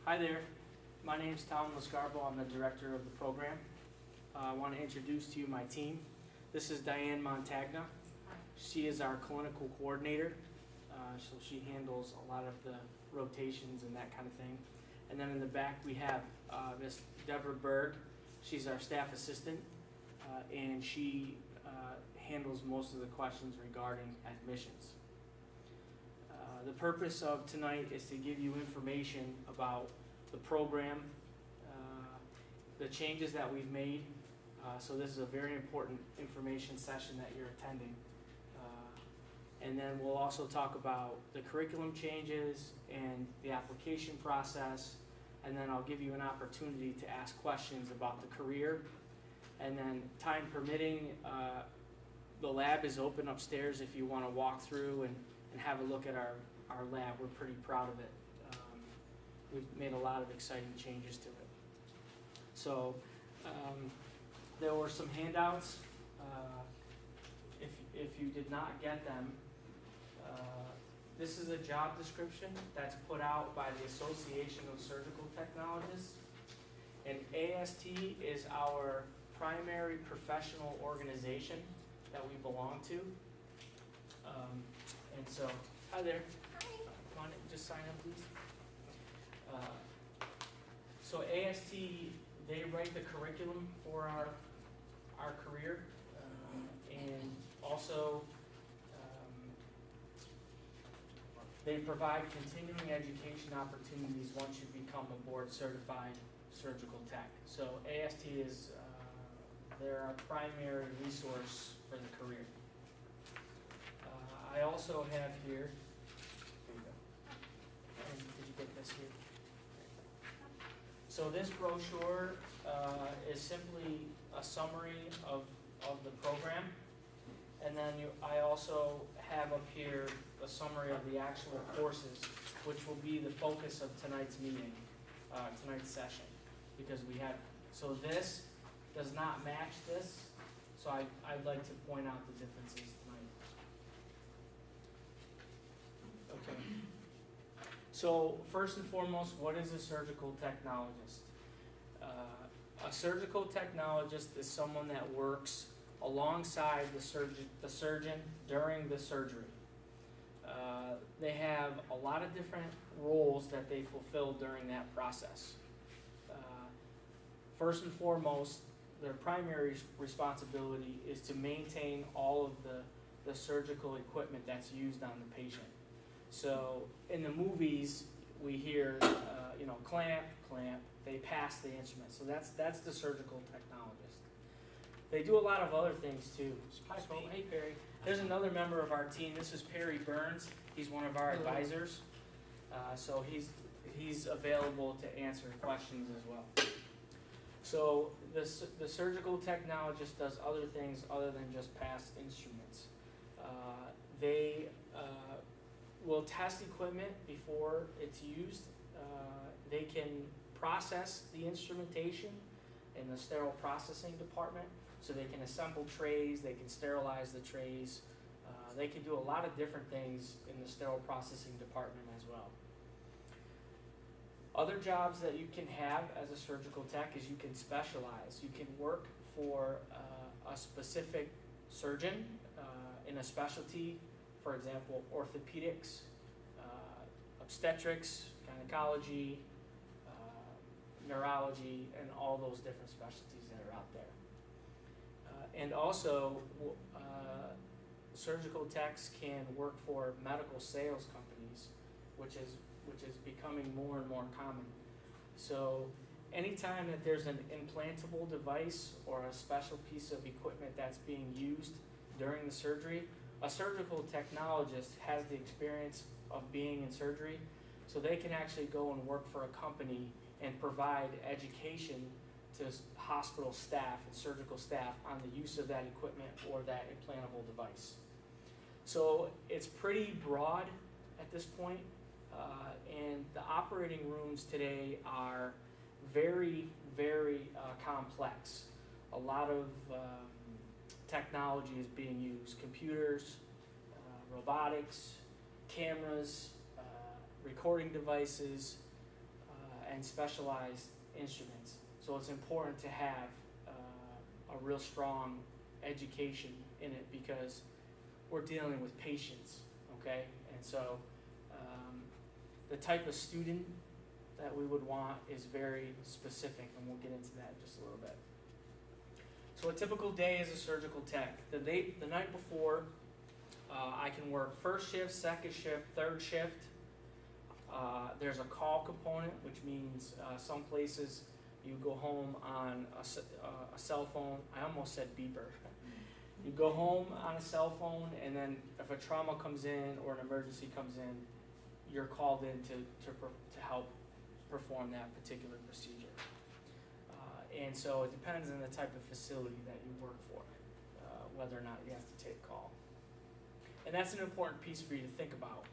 Hi there, my name is Tom Lascarbo. I'm the director of the program. I want to introduce to you my team. This is Diane Montagna. She is our clinical coordinator, so she handles a lot of the rotations and that kind of thing. And then in the back we have Miss Deborah Berg. She's our staff assistant, and she handles most of the questions regarding admissions. The purpose of tonight is to give you information about the program, the changes that we've made. So this is a very important information session that you're attending. And then we'll also talk about the curriculum changes and the application process. And then I'll give you an opportunity to ask questions about the career. And then time permitting, the lab is open upstairs if you want to walk through and have a look at our lab. We're pretty proud of it. We've made a lot of exciting changes to it. So there were some handouts. If you did not get them, this is a job description that's put out by the Association of Surgical Technologists. And AST is our primary professional organization that we belong to. And so, hi there. Come on in, just sign up, please. So AST, they write the curriculum for our career, and also they provide continuing education opportunities once you become a board certified surgical tech. So AST is they're our primary resource for the career. I also have here, there you go. And did you get this here? So this brochure is simply a summary of the program. And then I also have up here a summary of the actual courses, which will be the focus of tonight's meeting, tonight's session. Because so this does not match this, so I'd like to point out the differences tonight. Okay. So first and foremost, what is a surgical technologist? A surgical technologist is someone that works alongside the surgeon during the surgery. They have a lot of different roles that they fulfill during that process. First and foremost, their primary responsibility is to maintain all of the surgical equipment that's used on the patient. So in the movies, we hear, clamp, clamp. They pass the instrument. So that's the surgical technologist. They do a lot of other things too. Hi, folks. Hey, Perry. There's another member of our team. This is Perry Burns. He's one of our advisors. So he's available to answer questions as well. So the surgical technologist does other things other than just pass instruments. They will test equipment before it's used. They can process the instrumentation in the sterile processing department. So they can assemble trays, they can sterilize the trays. They can do a lot of different things in the sterile processing department as well. Other jobs that you can have as a surgical tech is you can specialize. You can work for a specific surgeon in a specialty, for example, orthopedics, obstetrics, gynecology, neurology, and all those different specialties that are out there. And also, surgical techs can work for medical sales companies, which is becoming more and more common. So anytime that there's an implantable device or a special piece of equipment that's being used during the surgery, a surgical technologist has the experience of being in surgery, so they can actually go and work for a company and provide education to hospital staff and surgical staff on the use of that equipment or that implantable device. So it's pretty broad at this point, and the operating rooms today are very, very complex. A lot of technology is being used: computers, robotics, cameras, recording devices, and specialized instruments. So it's important to have a real strong education in it because we're dealing with patients, okay? And so the type of student that we would want is very specific, and we'll get into that in just a little bit. So a typical day as a surgical tech. The night before, I can work first shift, second shift, third shift. There's a call component, which means some places you go home on a cell phone. I almost said beeper. You go home on a cell phone, and then if a trauma comes in or an emergency comes in, you're called in to help perform that particular procedure. And so it depends on the type of facility that you work for, whether or not you have to take call. And that's an important piece for you to think about,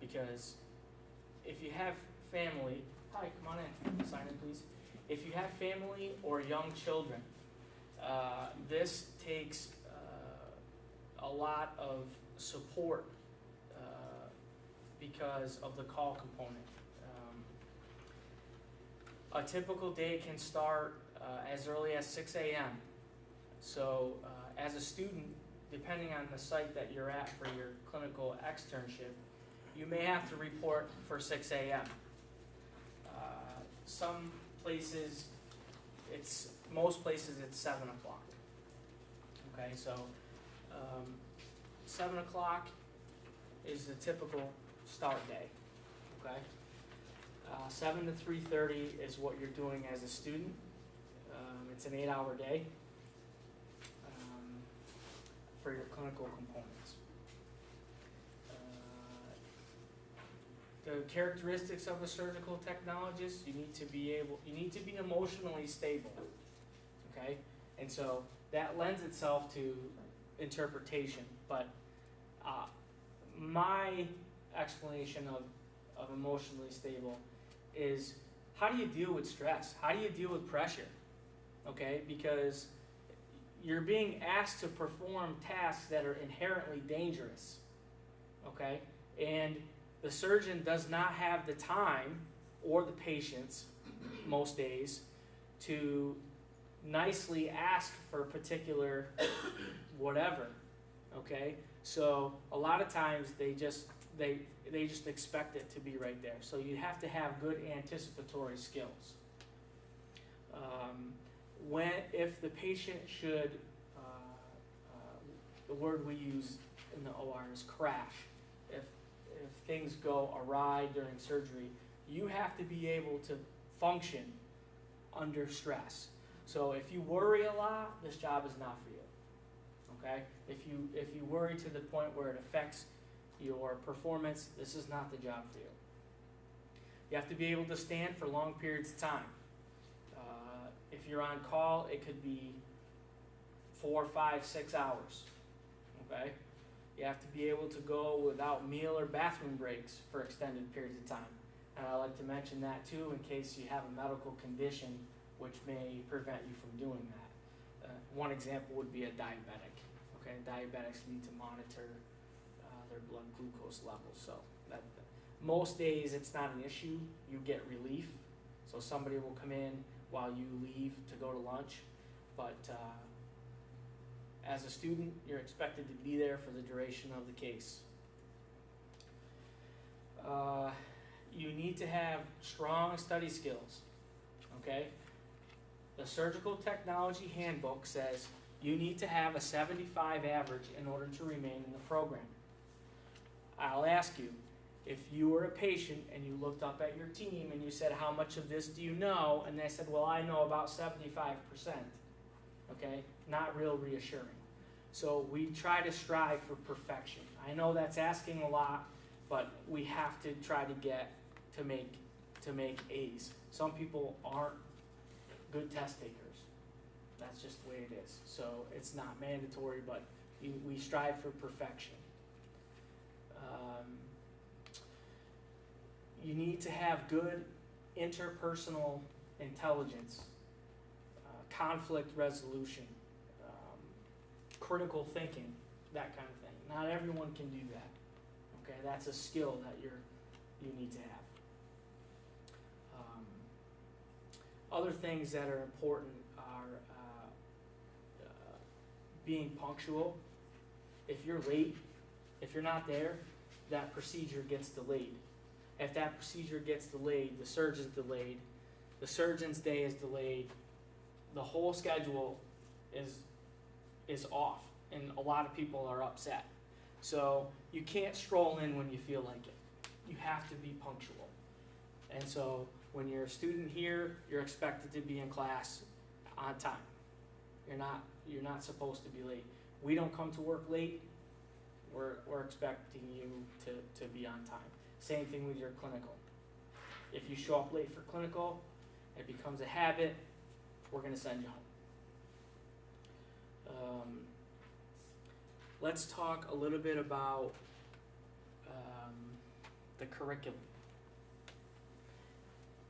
because if you have family, hi, come on in, sign in please. If you have family or young children, this takes a lot of support because of the call component. A typical day can start as early as 6 a.m. So as a student, depending on the site that you're at for your clinical externship, you may have to report for 6 a.m. Some places, most places it's 7 o'clock. Okay, so 7 o'clock is the typical start day. Okay, 7 to 3:30 is what you're doing as a student. It's an 8-hour day for your clinical components. The characteristics of a surgical technologist: you need to be emotionally stable. Okay, and so that lends itself to interpretation. But my explanation of emotionally stable is, how do you deal with stress? How do you deal with pressure? Okay, because you're being asked to perform tasks that are inherently dangerous. Okay, and the surgeon does not have the time or the patience most days to nicely ask for a particular whatever. Okay, so a lot of times they just expect it to be right there. So you have to have good anticipatory skills. If the patient should, the word we use in the OR is crash. If things go awry during surgery, you have to be able to function under stress. So if you worry a lot, this job is not for you. Okay? If you worry to the point where it affects your performance, this is not the job for you. You have to be able to stand for long periods of time. If you're on call, it could be 4, 5, 6 hours. Okay? You have to be able to go without meal or bathroom breaks for extended periods of time. And I like to mention that too, in case you have a medical condition which may prevent you from doing that. One example would be a diabetic. Okay, diabetics need to monitor their blood glucose levels. So most days it's not an issue. You get relief. So somebody will come in while you leave to go to lunch. But as a student, you're expected to be there for the duration of the case. You need to have strong study skills. Okay? The Surgical Technology Handbook says you need to have a 75 average in order to remain in the program. I'll ask you, if you were a patient and you looked up at your team and you said, how much of this do you know? And they said, well, I know about 75%. Okay? Not real reassuring. So we try to strive for perfection. I know that's asking a lot, but we have to try to get to make A's. Some people aren't good test takers. That's just the way it is. So it's not mandatory, but we strive for perfection. You need to have good interpersonal intelligence, conflict resolution, critical thinking, that kind of thing. Not everyone can do that. Okay, that's a skill that you need to have. other things that are important are being punctual. If you're late, if you're not there, that procedure gets delayed. If that procedure gets delayed, the surge is delayed, the surgeon's day is delayed, the whole schedule is off, and a lot of people are upset. So you can't stroll in when you feel like it. You have to be punctual. And so when you're a student here, you're expected to be in class on time. You're not supposed to be late. We don't come to work late. We're expecting you to be on time. Same thing with your clinical. If you show up late for clinical, it becomes a habit, we're going to send you home. Let's talk a little bit about the curriculum.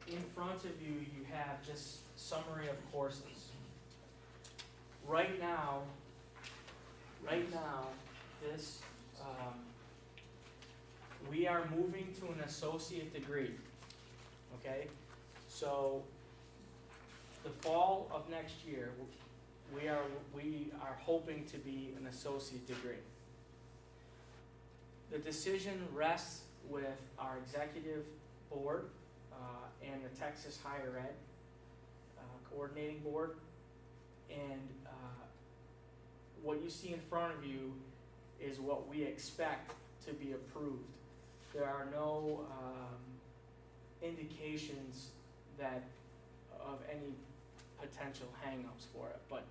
In front of you, you have just summary of courses. Right now, this we are moving to an associate degree. Okay, so the fall of next year, we are hoping to be an associate degree. The decision rests with our executive board and the Texas Higher Ed coordinating board, and what you see in front of you is what we expect to be approved. There are no indications that of any potential hang-ups for it, but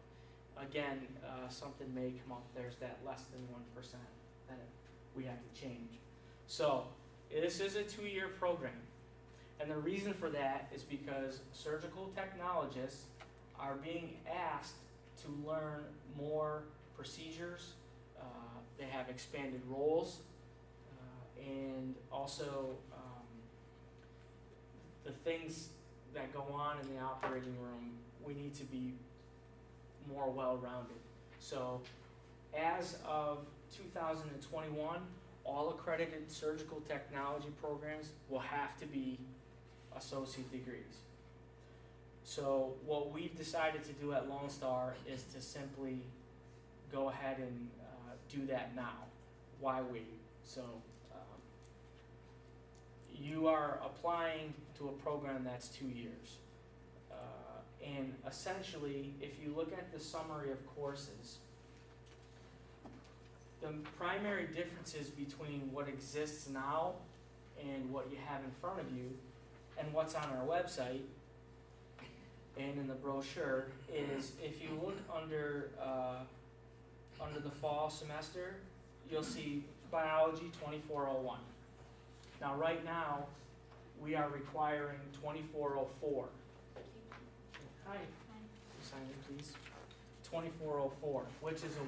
again, something may come up. There's that less than 1% that we have to change. So this is a 2-year program, and the reason for that is because surgical technologists are being asked to learn more procedures. They have expanded roles, and also the things that go on in the operating room, we need to be more well-rounded. So as of 2021, all accredited surgical technology programs will have to be associate degrees. So what we've decided to do at Lone Star is to simply go ahead and do that now. Why wait? So you are applying to a program that's 2 years. And essentially, if you look at the summary of courses, the primary differences between what exists now and what you have in front of you and what's on our website and in the brochure is, if you look under the fall semester, you'll see biology 2401. Now right now, we are requiring 2404. Hi. Sign in, please. 2404, which is a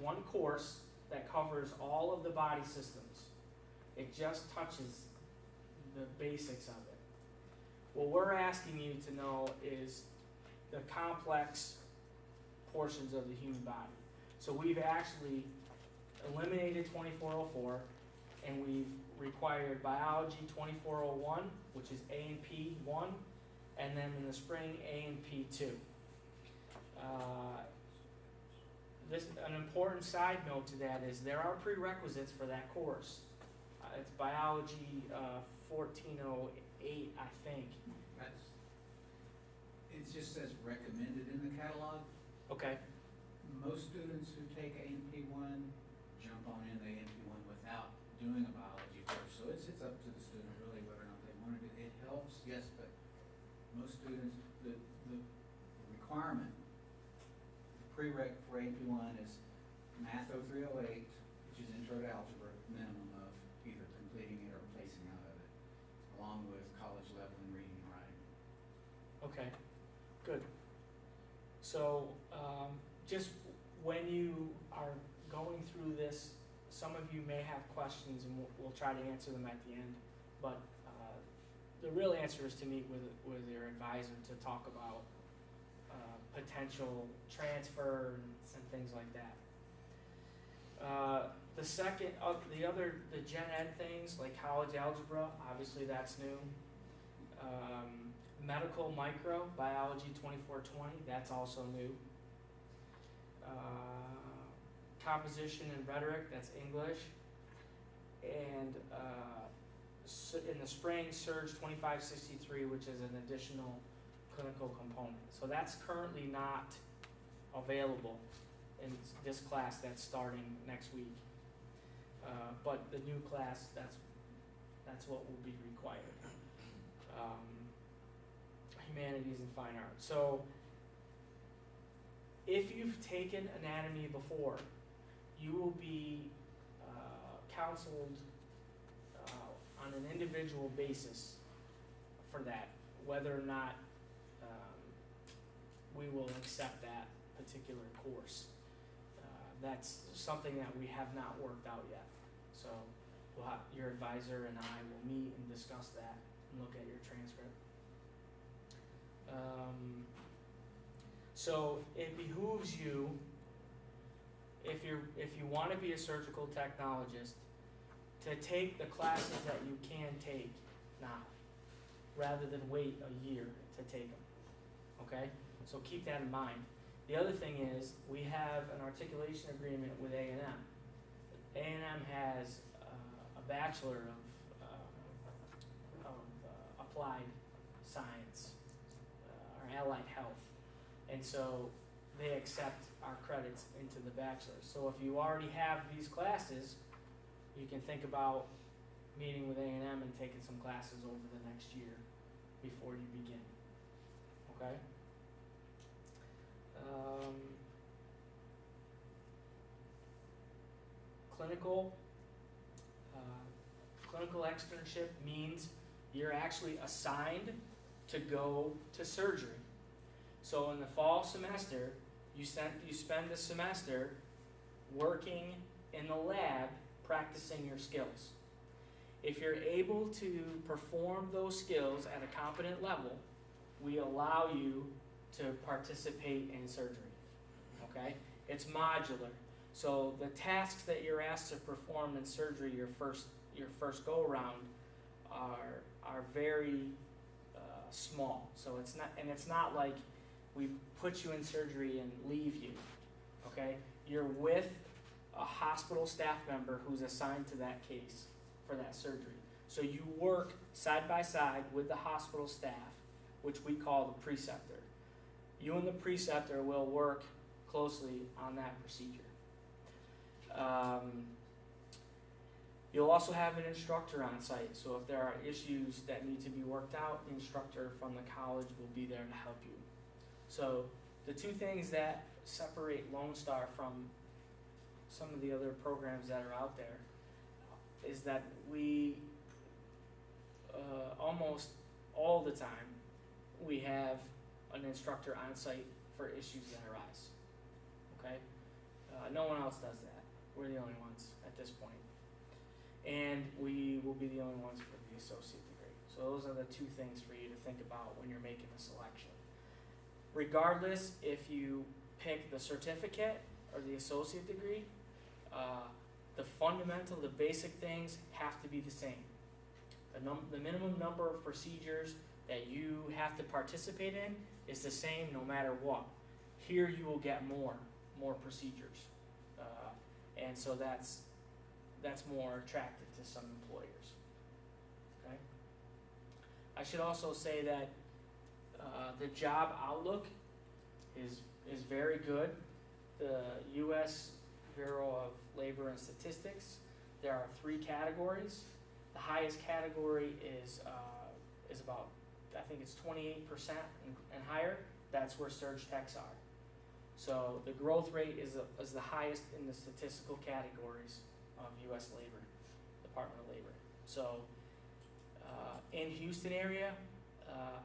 one course that covers all of the body systems. It just touches the basics of it. What we're asking you to know is the complex portions of the human body. So we've actually eliminated 2404, and we've required biology 2401, which is A and P 1, and then in the spring A and P 2. An important side note to that is there are prerequisites for that course. It's biology 1408, I think. It just says recommended in the catalog. Okay. Most students who take A&P1 jump on in the A&P1 without doing a biology first. So it's up to the student really whether or not they want to do it. It helps, yes, but most students, the requirement, the prereq for A&P1 is Math 0308, which is Intro to Algebra, minimum of either completing it or placing out of it, along with college level in reading and writing. Okay, good. So just when you are going through this, some of you may have questions, and we'll try to answer them at the end. But the real answer is to meet with your advisor to talk about potential transfers and things like that. The second, the gen ed things like college algebra, obviously that's new. Medical Medical Microbiology 2420, that's also new. Composition and Rhetoric, that's English. And in the spring, Surg 2563, which is an additional clinical component. So that's currently not available in this class that's starting next week. But the new class, that's what will be required. Humanities and Fine Arts. So if you've taken anatomy before, you will be counseled on an individual basis for that, whether or not we will accept that particular course. That's something that we have not worked out yet. So your advisor and I will meet and discuss that and look at your transcript. So it behooves you, if you want to be a surgical technologist, to take the classes that you can take now, rather than wait a year to take them. Okay? So keep that in mind. The other thing is, we have an articulation agreement with A&M. A&M has a Bachelor of Applied Science, or Allied Health. And so they accept our credits into the Bachelor. So if you already have these classes, you can think about meeting with A&M and taking some classes over the next year before you begin. Okay? Clinical externship means you're actually assigned to go to surgery. So in the fall semester, you spend the semester working in the lab practicing your skills. If you're able to perform those skills at a competent level, we allow you to participate in surgery. Okay? It's modular. So the tasks that you're asked to perform in surgery your first go around are very small. So it's not like we put you in surgery and leave you. Okay? You're with a hospital staff member who's assigned to that case for that surgery. So you work side by side with the hospital staff, which we call the preceptor. You and the preceptor will work closely on that procedure. You'll also have an instructor on site, so if there are issues that need to be worked out, the instructor from the college will be there to help you. So the two things that separate Lone Star from some of the other programs that are out there is that we almost all the time we have an instructor on site for issues that arise. Okay? No one else does that. We're the only ones at this point. And we will be the only ones for the associate degree. So those are the two things for you to think about when you're making a selection. Regardless if you pick the certificate or the associate degree, the basic things have to be the same. The minimum number of procedures that you have to participate in is the same no matter what. Here you will get more procedures. And so that's more attractive to some employers. Okay? I should also say that the job outlook is very good. The U.S. Bureau of Labor and Statistics, there are 3 categories. The highest category is about, I think it's 28% and higher. That's where surge techs are. So the growth rate is the highest in the statistical categories of U.S. Labor, Department of Labor. So in Houston area,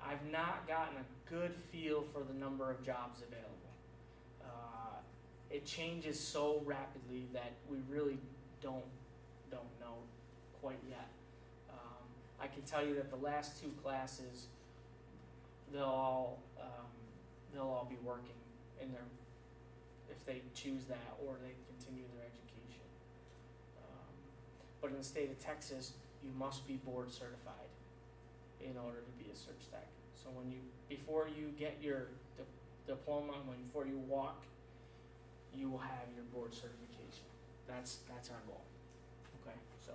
I've not gotten a good feel for the number of jobs available. It changes so rapidly that we really don't know quite yet. I can tell you that the last 2 classes, they'll all be working in their, if they choose that or they continue their education. But in the state of Texas, you must be board certified in order to be a surg tech. So before you get your diploma, before you walk, you will have your board certification. That's our goal. Okay, so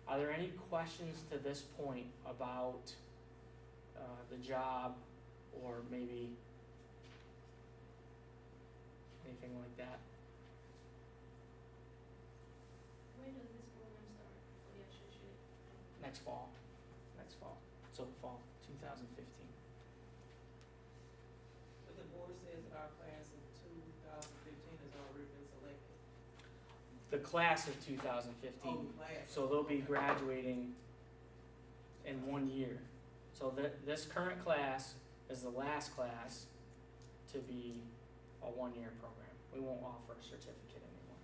are there any questions to this point about the job or maybe anything like that? When does this program start for the associate? Next fall. So fall 2015. But the board says our class of 2015 has already been selected. The class of 2015. Oh, class. So they'll be graduating in 1 year. So this current class is the last class to be a 1-year program. We won't offer a certificate anymore.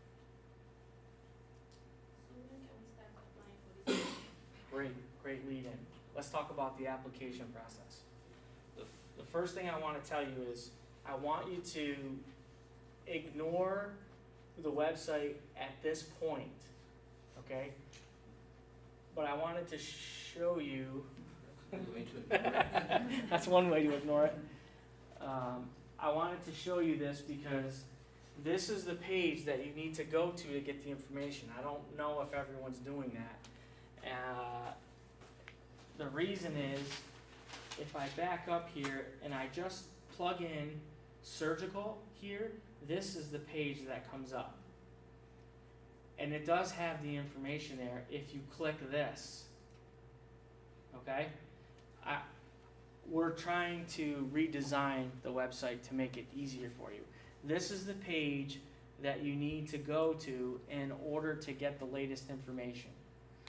So when can we start applying for this? Great lead in. Let's talk about the application process. The first thing I want to tell you is I want you to ignore the website at this point, okay? But I wanted to show you. Way to ignore it. That's one way to ignore it. I wanted to show you this because this is the page that you need to go to get the information. I don't know if everyone's doing that. The reason is, if I back up here and I just plug in surgical here, this is the page that comes up. And it does have the information there if you click this. Okay? We're trying to redesign the website to make it easier for you. This is the page that you need to go to in order to get the latest information.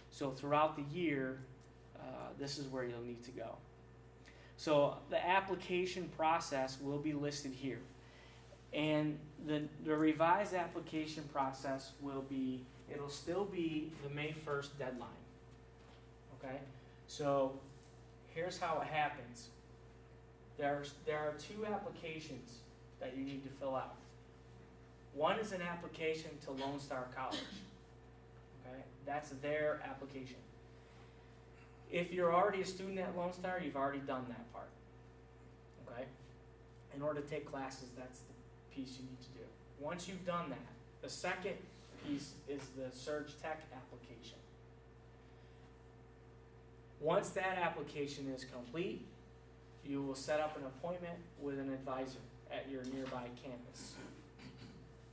So throughout the year, this is where you'll need to go. So the application process will be listed here. And the revised application process it'll still be the May 1st deadline. Okay? So here's how it happens. There are 2 applications that you need to fill out. One is an application to Lone Star College. Okay? That's their application. If you're already a student at Lone Star, you've already done that part. Okay? In order to take classes, that's the piece you need to do. Once you've done that, the second piece is the Surg Tech application. Once that application is complete, you will set up an appointment with an advisor at your nearby campus.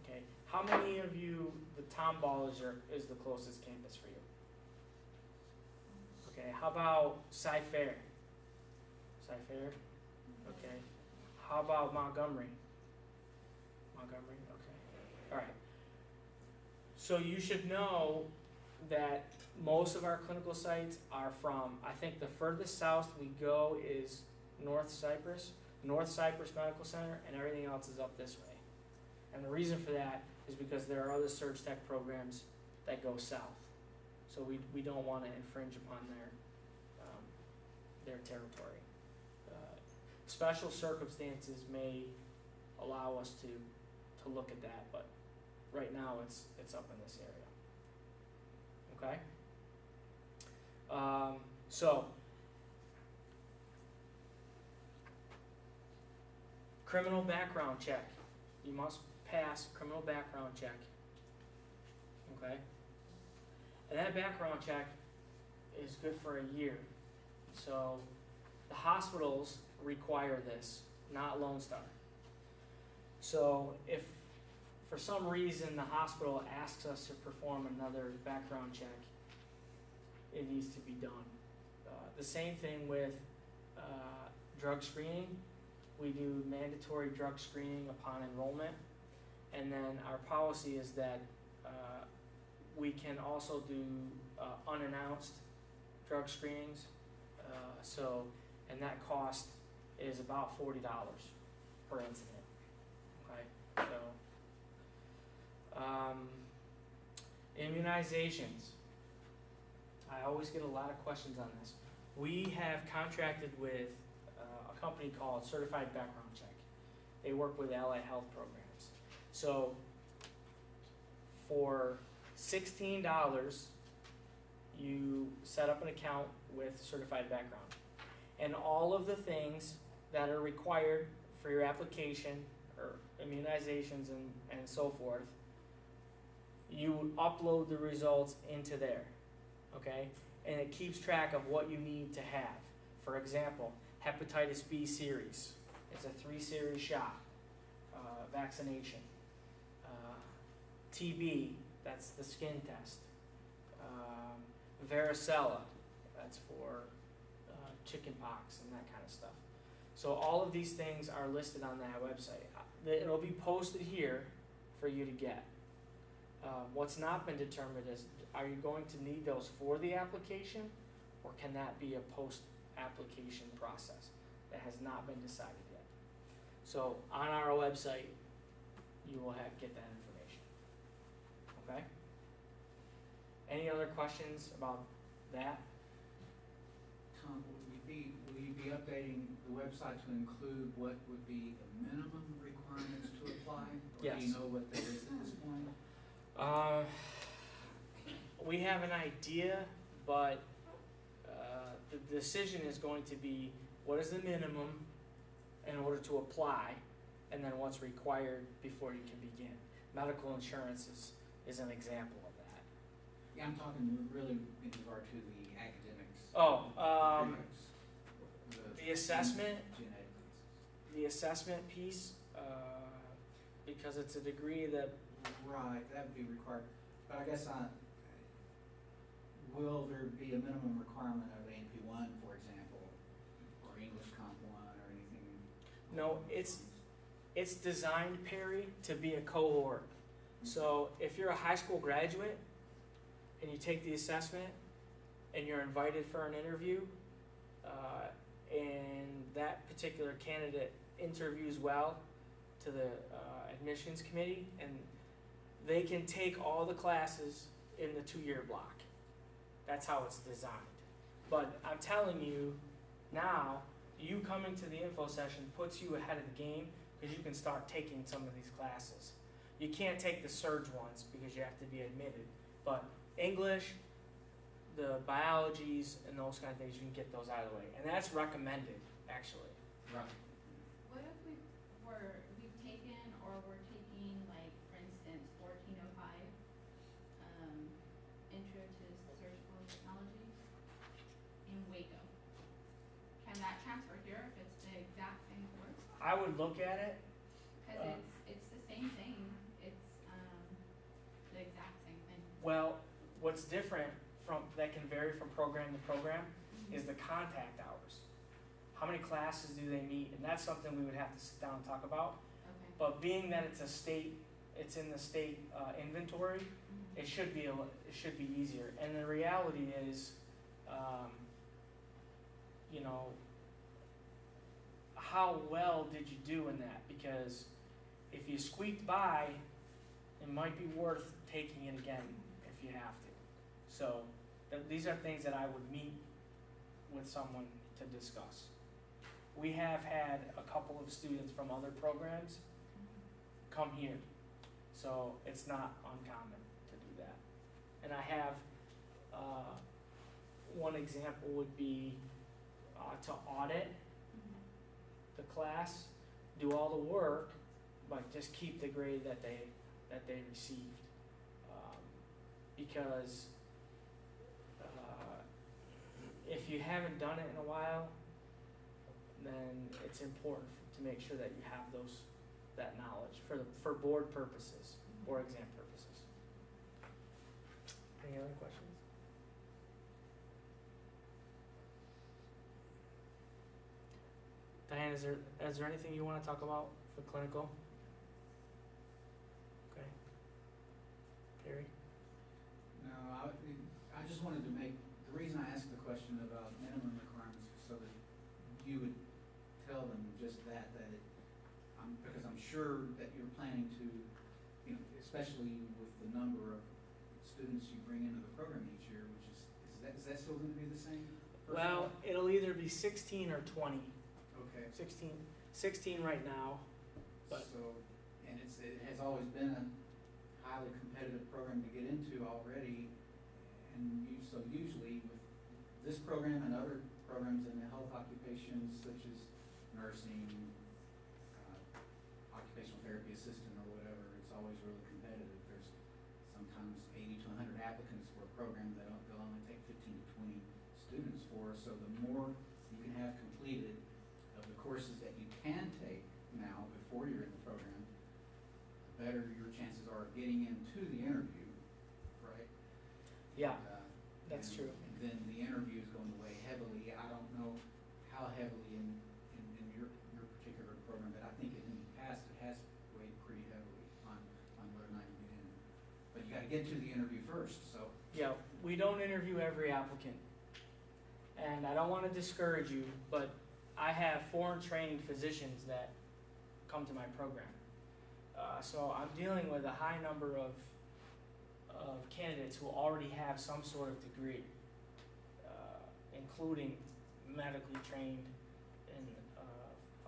Okay? How many of you, the Tomball is the closest campus for you? Okay, how about Cy-Fair? Cy-Fair? Okay. How about Montgomery? Montgomery, okay. All right. So you should know that most of our clinical sites are from, I think the furthest south we go is North Cypress Medical Center, and everything else is up this way. And the reason for that is because there are other Surg Tech programs that go south. So we don't want to infringe upon their territory. Special circumstances may allow us to look at that, but right now it's up in this area. Okay? So criminal background check. You must pass a criminal background check. Okay? And that background check is good for a year. So the hospitals require this, not Lone Star. So if for some reason the hospital asks us to perform another background check, it needs to be done. The same thing with drug screening. We do mandatory drug screening upon enrollment. And then our policy is that we can also do unannounced drug screenings. And that cost is about $40 per incident. Okay, so immunizations. I always get a lot of questions on this. We have contracted with a company called Certified Background Check. They work with allied health programs. So for $16, you set up an account with Certified Background. and all of the things that are required for your application, or immunizations and so forth, you upload the results into there, okay? And it keeps track of what you need to have. For example, hepatitis B series, it's a 3-series shot, vaccination. TB, that's the skin test. Varicella, that's for chicken pox and that kind of stuff. So all of these things are listed on that website. It'll be posted here for you to get. What's not been determined is, are you going to need those for the application, or can that be a post-application process? That has not been decided yet. So on our website, you will get that information. Okay? Any other questions about that? Tom, will you be updating the website to include what would be the minimum requirements to apply? Or do you Yes. know what that is at this point? We have an idea, but the decision is going to be what is the minimum in order to apply, and then what's required before you can begin. Medical insurance is an example of that. Yeah, I'm talking really in regard to the academics. The assessment, Genetic pieces. the assessment piece, because it's a degree that, Right, that would be required, but I guess will there be a minimum requirement of ANP 1, for example, or English Comp 1, or anything? no, it's designed, Perry, to be a cohort. So if you're a high school graduate and you take the assessment and you're invited for an interview, and that particular candidate interviews well to the admissions committee, and they can take all the classes in the 2-year block. That's how it's designed. But I'm telling you now, you coming to the info session puts you ahead of the game, because you can start taking some of these classes. You can't take the Surg ones because you have to be admitted, but English, the biologies, and those kind of things, you can get those out of the way, and that's recommended, actually. Right. What if we've taken, or we're taking, like, for instance, 1405, Intro to Surgical Technology in Waco? Can that transfer here if it's the exact same course? I would look at it. Because it's the same thing, it's, the exact same thing. Well, what's different that can vary from program to program is the contact hours. How many classes do they meet? And that's something we would have to sit down and talk about. Okay. But being that it's in the state inventory, Mhm. it should be easier. And the reality is, how well did you do in that? Because if you squeaked by, it might be worth taking it again if you have to. So these are things that I would meet with someone to discuss. We have had a couple of students from other programs come here, so it's not uncommon to do that. And I have, one example would be to audit the class, do all the work, but just keep the grade that they received. Because if you haven't done it in a while, then it's important to make sure that you have that knowledge for board purposes or exam purposes. Any other questions? Diane, is there anything you want to talk about for clinical? Okay. Perry? No, I just wanted to the reason I asked the question about minimum requirements is so that you would tell them just that because I'm sure that you're planning to, especially with the number of students you bring into the program each year, is that still going to be the same? Well, it'll either be 16 or 20. Okay. 16 right now. But and it has always been a highly competitive program to get into already, and so usually with this program and other programs in the health occupations such as nursing, occupational therapy assistant or whatever, it's always really competitive. There's sometimes 80 to 100 applicants for a program that they'll only take 15 to 20 students for. So the more you can have completed of the courses that you can take now before you're in the program, the better your chances are of getting into the interview, right? Yeah, And, that's true. And then the interview is going to weigh heavily. I don't know how heavily in your particular program, but I think in the past it has weighed pretty heavily on whether or not you get in. But you got to get to the interview first, so. Yeah, we don't interview every applicant. And I don't want to discourage you, but I have foreign trained physicians that come to my program. So I'm dealing with a high number of candidates who already have some sort of degree, including medically trained in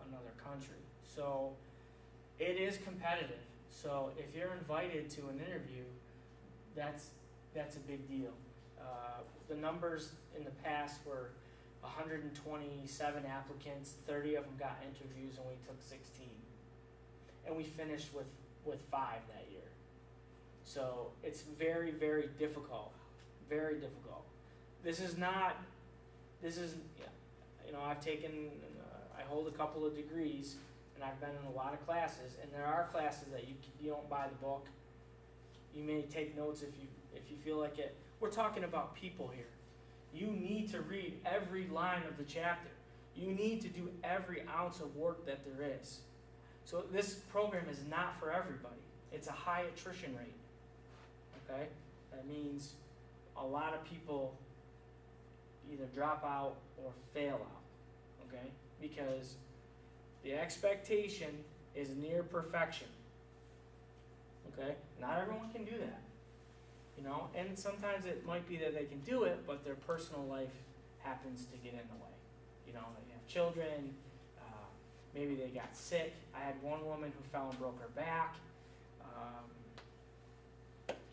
another country. So it is competitive. So if you're invited to an interview, that's a big deal. The numbers in the past were 127 applicants, 30 of them got interviews, and we took 16. And we finished with 5 that year. So it's very, very difficult, very difficult. I've taken, I hold a couple of degrees, and I've been in a lot of classes, and there are classes that you don't buy the book. You may take notes if you feel like it. We're talking about people here. You need to read every line of the chapter. You need to do every ounce of work that there is. So this program is not for everybody. It's a high attrition rate. Okay? That means a lot of people either drop out or fail out. Okay? Because the expectation is near perfection. Okay? Not everyone can do that. And sometimes it might be that they can do it, but their personal life happens to get in the way. They have children, maybe they got sick. I had one woman who fell and broke her back.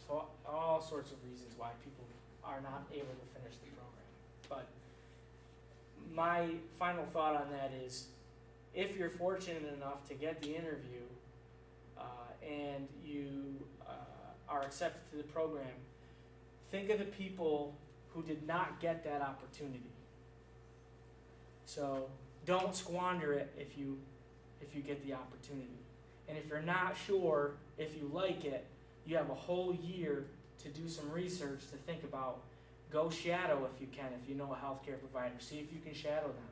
So all sorts of reasons why people are not able to finish the program. But my final thought on that is, if you're fortunate enough to get the interview and you are accepted to the program, think of the people who did not get that opportunity. So don't squander it if you get the opportunity. And if you're not sure if you like it, you have a whole year to do some research, to think about. Go shadow if you can, if you know a healthcare provider. See if you can shadow them.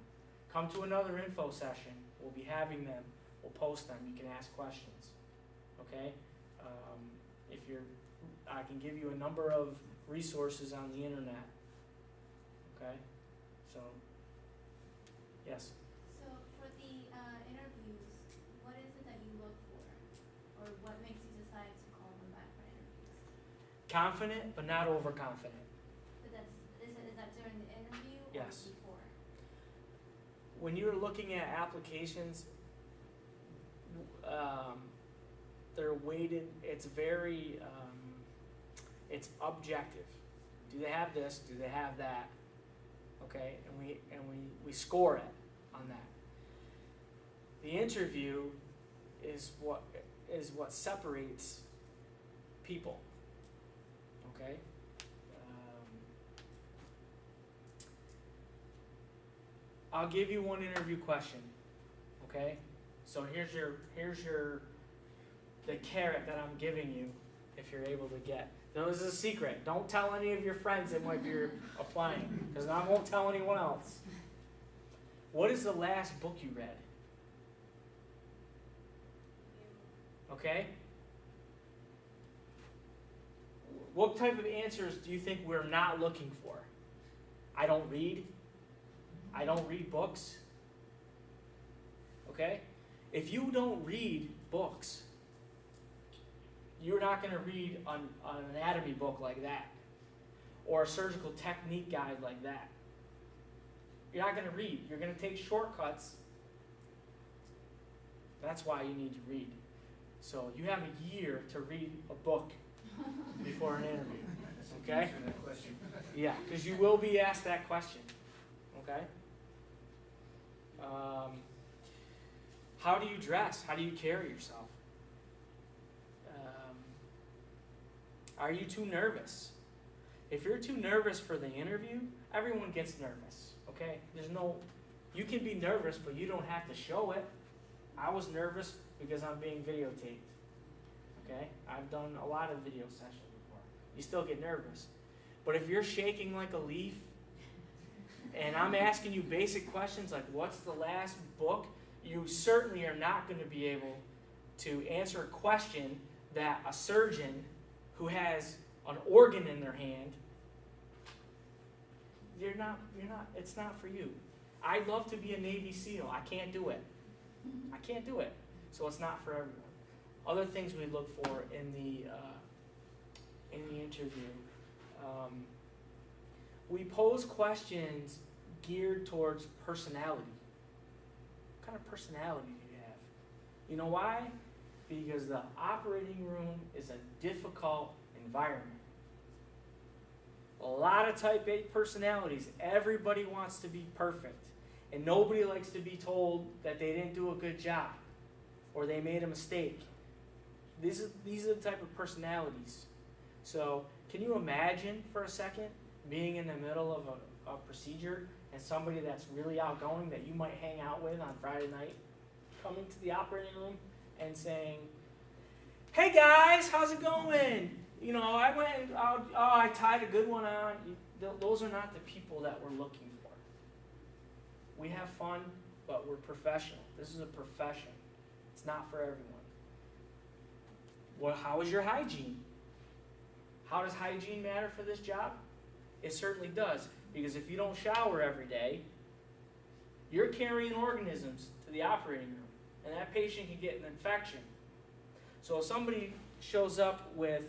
Come to another info session. We'll be having them. We'll post them. You can ask questions. Okay? I can give you a number of resources on the internet. Okay? So, yes? So for the interviews, what is it that you look for? Or what makes you decide to call them back for interviews? Confident, but not overconfident. But is that during the interview or Yes. before? When you're looking at applications, they're weighted. It's very, it's objective. Do they have this? Do they have that? Okay, and we score it on that. The interview is what separates people. Okay. I'll give you one interview question. Okay, so here's the carrot that I'm giving you, if you're able to get. Now, this is a secret. Don't tell any of your friends that might be applying, because I won't tell anyone else. What is the last book you read? Okay? What type of answers do you think we're not looking for? I don't read. I don't read books. Okay? If you don't read books, you're not going to read an anatomy book like that, or a surgical technique guide like that. You're not going to read. You're going to take shortcuts. That's why you need to read. So you have a year to read a book before an interview. Okay? Answer that question. Yeah, because you will be asked that question. Okay? How do you dress? How do you carry yourself? Are you too nervous? If you're too nervous for the interview, everyone gets nervous, okay? You can be nervous, but you don't have to show it. I was nervous because I'm being videotaped, okay? I've done a lot of video sessions before. You still get nervous. But if you're shaking like a leaf, and I'm asking you basic questions like, what's the last book? You certainly are not going to be able to answer a question that a surgeon who has an organ in their hand, it's not for you. I'd love to be a Navy SEAL. I can't do it. So it's not for everyone. Other things we look for in the interview. We pose questions geared towards personality. What kind of personality do you have? You know why? Because the operating room is a difficult environment. A lot of type A personalities. Everybody wants to be perfect. And nobody likes to be told that they didn't do a good job or they made a mistake. These are the type of personalities. So can you imagine for a second being in the middle of a procedure and somebody that's really outgoing that you might hang out with on Friday night coming to the operating room and saying, "Hey guys, how's it going? You know, I went and I tied a good one on." Those are not the people that we're looking for. We have fun, but we're professional. This is a profession. It's not for everyone. Well, how is your hygiene? How does hygiene matter for this job? It certainly does, because if you don't shower every day, you're carrying organisms to the operating room, and that patient can get an infection. So if somebody shows up with,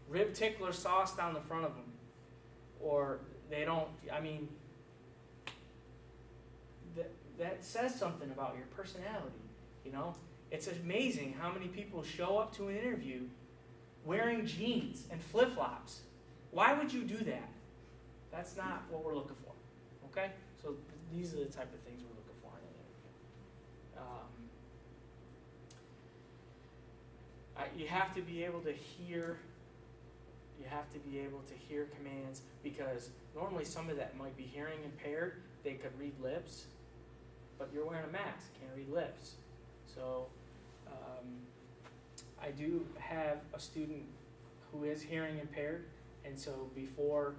rib tickler sauce down the front of them, or they don't, that says something about your personality, you know? It's amazing how many people show up to an interview wearing jeans and flip-flops. Why would you do that? That's not what we're looking for, okay? So these are the type of things we're looking for in an interview. You have to be able to hear. You have to be able to hear commands, because normally somebody that might be hearing impaired, they could read lips, but you're wearing a mask, can't read lips. So I do have a student who is hearing impaired, and so before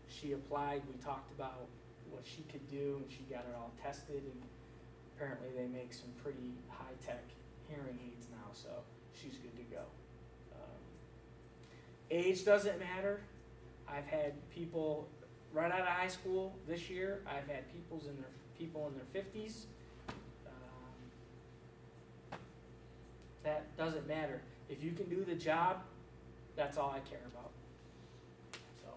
she applied, we talked about what she could do, and she got it all tested, and apparently they make some pretty high-tech hearing aids now, so she's good to go. Age doesn't matter. I've had people right out of high school this year. I've had people in their 50s. That doesn't matter. If you can do the job, that's all I care about. So,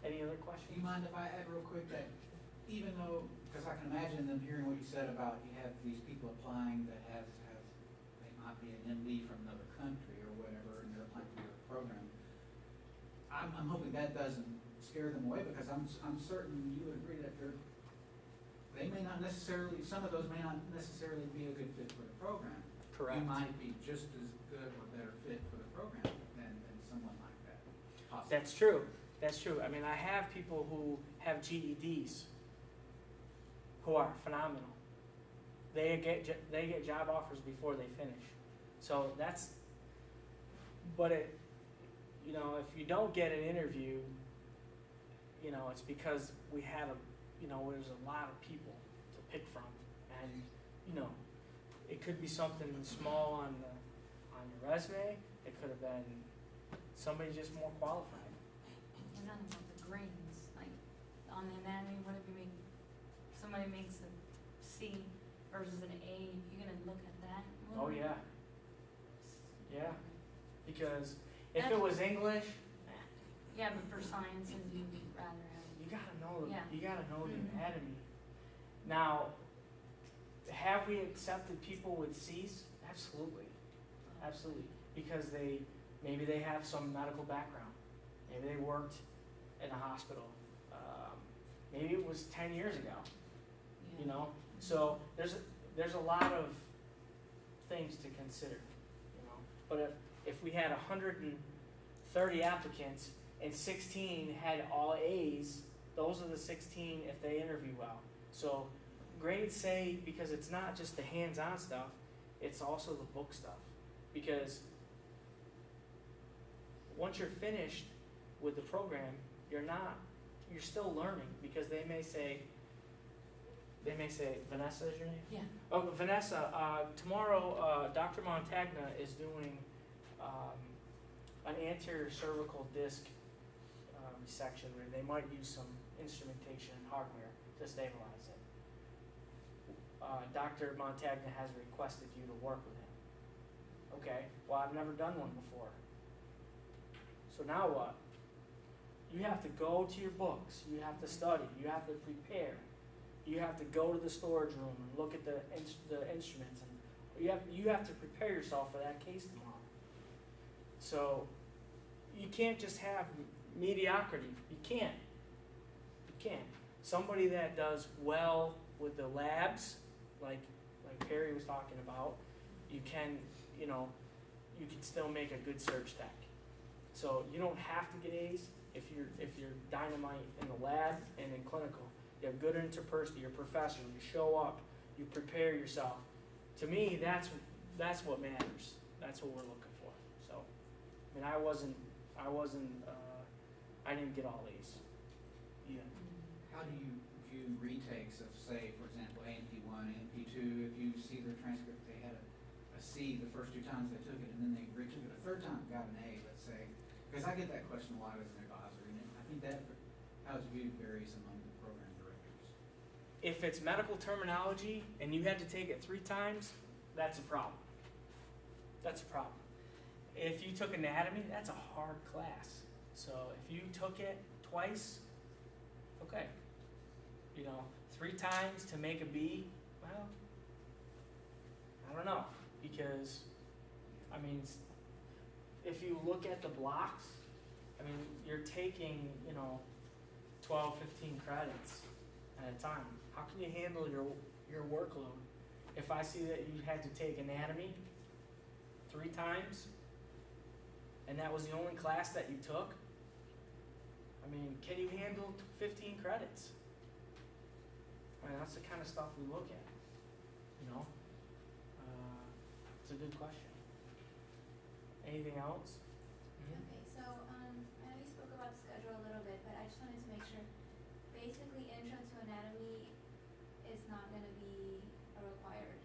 any other Do questions? you mind if I add real quick that even though, because I can imagine them hearing what you said about you have these people applying that they might be an MD from another country or whatever, and they're applying for your program. I'm hoping that doesn't scare them away, because I'm certain you would agree that some of those may not necessarily be a good fit for the program. Correct. You might be just as good or better fit for the program than someone like that. Possibly. That's true. That's true. I mean, I have people who have GEDs who are phenomenal. They get job offers before they finish. So if you don't get an interview, it's because we had there's a lot of people to pick from, and it could be something small on your resume. It could have been somebody just more qualified. And then about the grades, like on the anatomy, what if somebody makes a C versus an A, you're gonna look at that more? Oh yeah. Yeah. Because if it was English, Yeah, but for sciences, you'd rather have. you gotta know Yeah. the anatomy. Now, have we accepted people with C's? Absolutely. Absolutely. Because maybe they have some medical background. Maybe they worked in a hospital. Maybe it was 10 years ago. Yeah. So there's a lot of things to consider, you know. But if we had 130 applicants and 16 had all A's, those are the 16 if they interview well. So grades say, because it's not just the hands-on stuff, it's also the book stuff. Because once you're finished with the program, you're still learning, because they may say, Vanessa is your name? Yeah. Oh, Vanessa, tomorrow, Dr. Montagna is doing, an anterior cervical disc, resection where they might use some instrumentation and hardware to stabilize it. Dr. Montagna has requested you to work with him. Okay, well, I've never done one before. So now what? You have to go to your books, you have to study, you have to prepare. You have to go to the storage room and look at the instruments, and you have to prepare yourself for that case tomorrow. So you can't just have mediocrity. You can't. Somebody that does well with the labs, like Perry was talking about, you can still make a good surge tech. So you don't have to get A's if you're dynamite in the lab and in clinical. You have good interpersonal, you're professional, you show up, you prepare yourself. To me, that's what matters. That's what we're looking for. So, I mean, I didn't get all A's. Yeah. How do you view retakes of, say, for example, AMP1, AMP2, if you see their transcript, they had a C the first 2 times they took it, and then they retook it a 3rd time and got an A, let's say. Because I get that question a lot as an advisor, and I think that, how it's viewed varies among the program directors. If it's medical terminology and you had to take it 3 times, that's a problem. That's a problem. If you took anatomy, that's a hard class. So if you took it twice, okay. 3 times to make a B, well, I don't know. Because, I mean, if you look at the blocks, I mean, you're taking, 12, 15 credits at a time. How can you handle your workload? If I see that you had to take anatomy 3 times, and that was the only class that you took, I mean, can you handle 15 credits? I mean, that's the kind of stuff we look at, It's a good question. Anything else? Okay, so, I know you spoke about the schedule a little bit, but I just wanted to make sure, basically intro to anatomy is not gonna be a required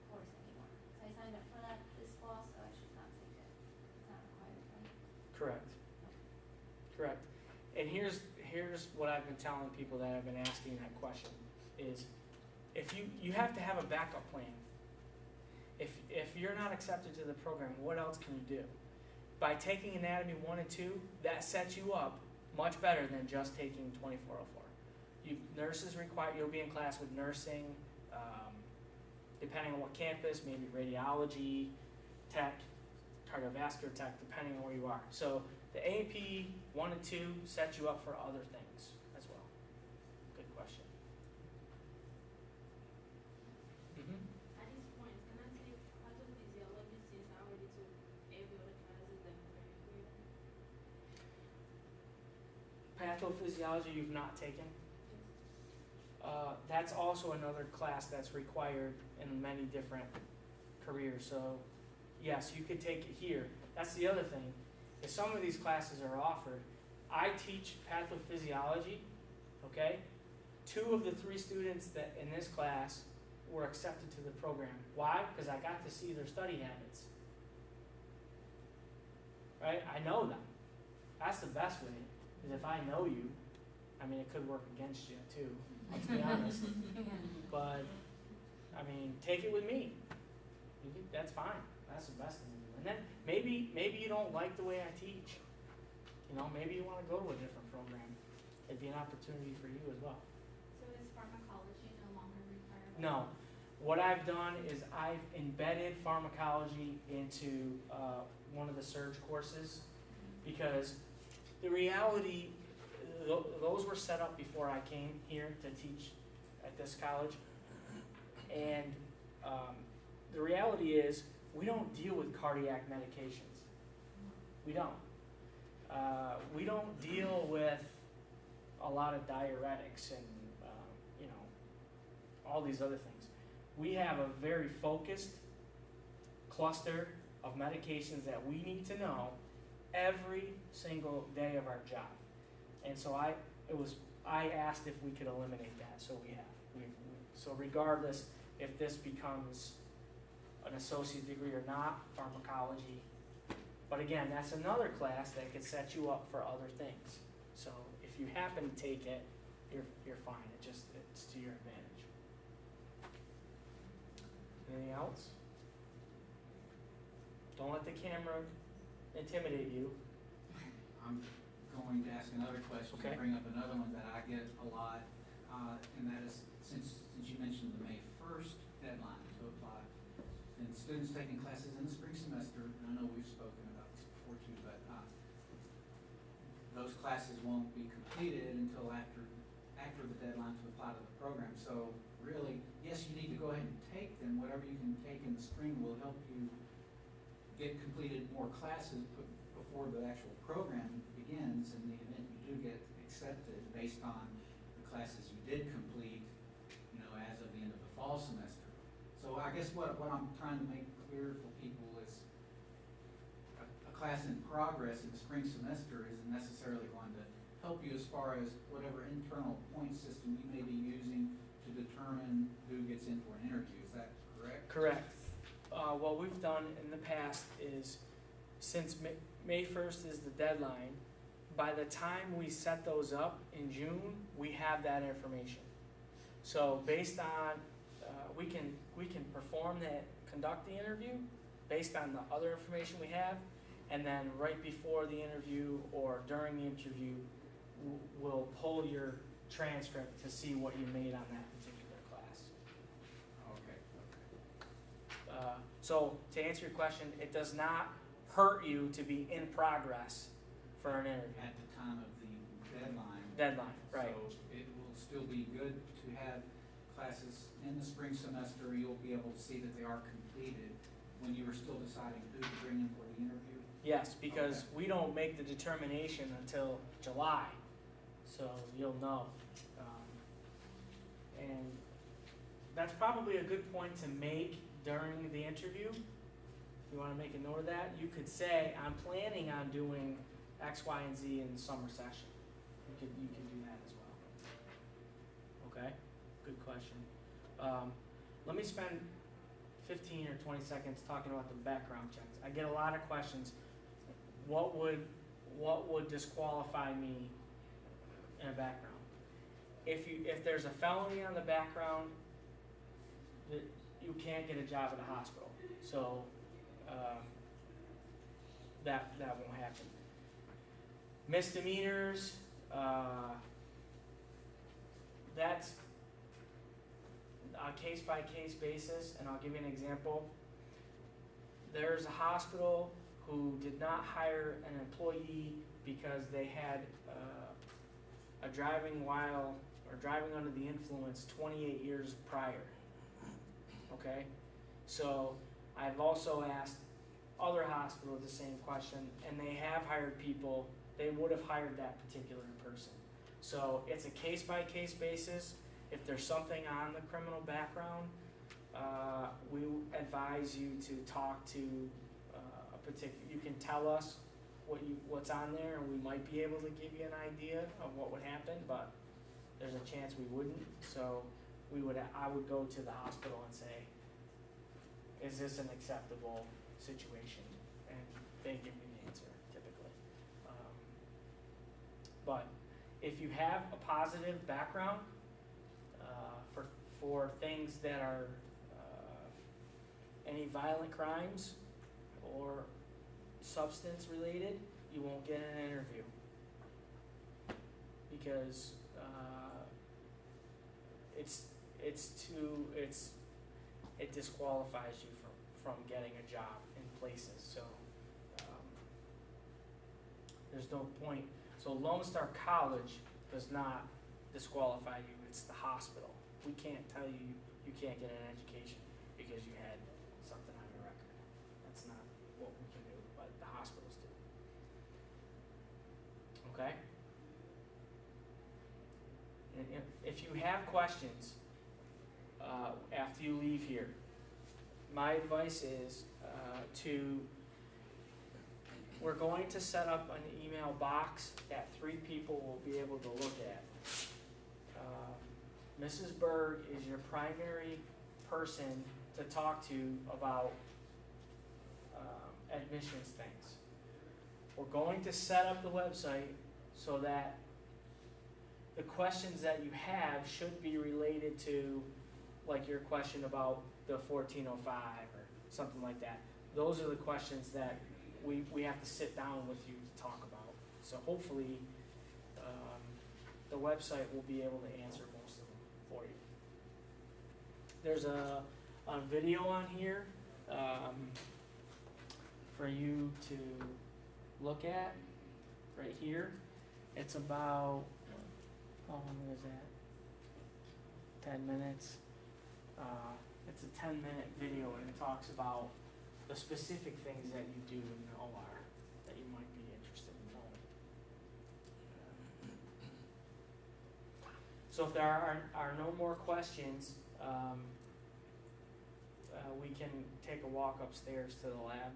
course anymore. So I signed up for that this fall, so I should not take it. It's not required, right? Correct. And here's what I've been telling people that have been asking that question is, if you have to have a backup plan. If you're not accepted to the program, what else can you do? By taking anatomy 1 and 2, that sets you up much better than just taking 2404. Nurses require, you'll be in class with nursing, depending on what campus, maybe radiology, tech, cardiovascular tech, depending on where you are. So the AMP 1 and 2 sets you up for other things as well. Good question. At this point, can I take pathophysiology since I already took every other classes that were here? Pathophysiology you've not taken? That's also another class that's required in many different careers. So yes, you could take it here. That's the other thing. If some of these classes are offered, I teach pathophysiology, okay? 2 of the 3 students that in this class were accepted to the program. Why? Because I got to see their study habits. Right? I know them. That's the best way, is if I know you. I mean, it could work against you too, let's be honest. But, I mean, take it with me. That's fine. That's the best thing to do. And then maybe you don't like the way I teach. Maybe you want to go to a different program. It'd be an opportunity for you as well. So is pharmacology no longer required? No. What I've done is I've embedded pharmacology into one of the Surg courses, because the reality, those were set up before I came here to teach at this college. And the reality is, we don't deal with cardiac medications. We don't. We don't deal with a lot of diuretics and, you know, all these other things. We have a very focused cluster of medications that we need to know every single day of our job. And so I asked if we could eliminate that, so we have. So regardless if this becomes an associate degree or not, pharmacology. But again, that's another class that could set you up for other things. So if you happen to take it, you're fine. It's to your advantage. Anything else? Don't let the camera intimidate you. I'm going to ask another question, Okay. bring up another one that I get a lot, and that is, since you mentioned the May 1st deadline to apply, and students taking classes in the spring semester, and I know we've spoken about this before too, but those classes won't be completed until after the deadline to apply to the program. So really, yes, you need to go ahead and take them. Whatever you can take in the spring will help you get completed more classes before the actual program begins, in the event you do get accepted based on the classes you did complete, you know, as of the end of the fall semester. So I guess what I'm trying to make clear for people is a class in progress in the spring semester isn't necessarily going to help you as far as whatever internal point system you may be using to determine who gets in for an interview. Is that correct? Correct. What we've done in the past is, since May 1st is the deadline, by the time we set those up in June, we have that information. So based on, we can conduct the interview based on the other information we have, and then right before the interview or during the interview, we'll pull your transcript to see what you made on that particular class. Okay. So to answer your question, it does not hurt you to be in progress for an interview. At the time of the deadline. Deadline, right. So it will still be good to have classes in the spring semester. You'll be able to see that they are completed when you are still deciding who to bring in for the interview. Yes, because Okay. we don't make the determination until July, so you'll know. And that's probably a good point to make during the interview. If you want to make a note of that, you could say, I'm planning on doing X, Y, and Z in the summer session. You can do that as well. Okay, good question. Let me spend 15 or 20 seconds talking about the background checks. I get a lot of questions. What would disqualify me in a background? If there's a felony on the background, you can't get a job at a hospital. So that won't happen. Misdemeanors, that's on a case-by-case basis, and I'll give you an example. There's a hospital who did not hire an employee because they had a driving under the influence 28 years prior. Okay? So I've also asked other hospitals the same question, and they have hired people. They would have hired that particular person. So it's a case-by-case basis. If there's something on the criminal background, we advise you to talk to a particular. You can tell us what's on there, and we might be able to give you an idea of what would happen, but there's a chance we wouldn't. So I would go to the hospital and say, is this an acceptable situation? And they give me the answer, typically. But if you have a positive background for things that are any violent crimes or substance related, you won't get an interview because it disqualifies you from getting a job in places. So there's no point. So Lone Star College does not disqualify you. It's the hospital We can't tell you you can't get an education because you had something on your record. That's not what we can do, but the hospitals do. Okay? And if you have questions after you leave here, my advice is we're going to set up an email box that 3 people will be able to look at. Mrs. Berg is your primary person to talk to about admissions things. We're going to set up the website so that the questions that you have should be related to, like your question about the 1405 or something like that. Those are the questions that we have to sit down with you to talk about. So hopefully the website will be able to answer most of them for you. There's a video on here for you to look at right here. It's about, how long is that? 10 minutes. It's a 10-minute video and it talks about the specific things that you do in the OR that you might be interested in knowing. So if there are no more questions, we can take a walk upstairs to the lab.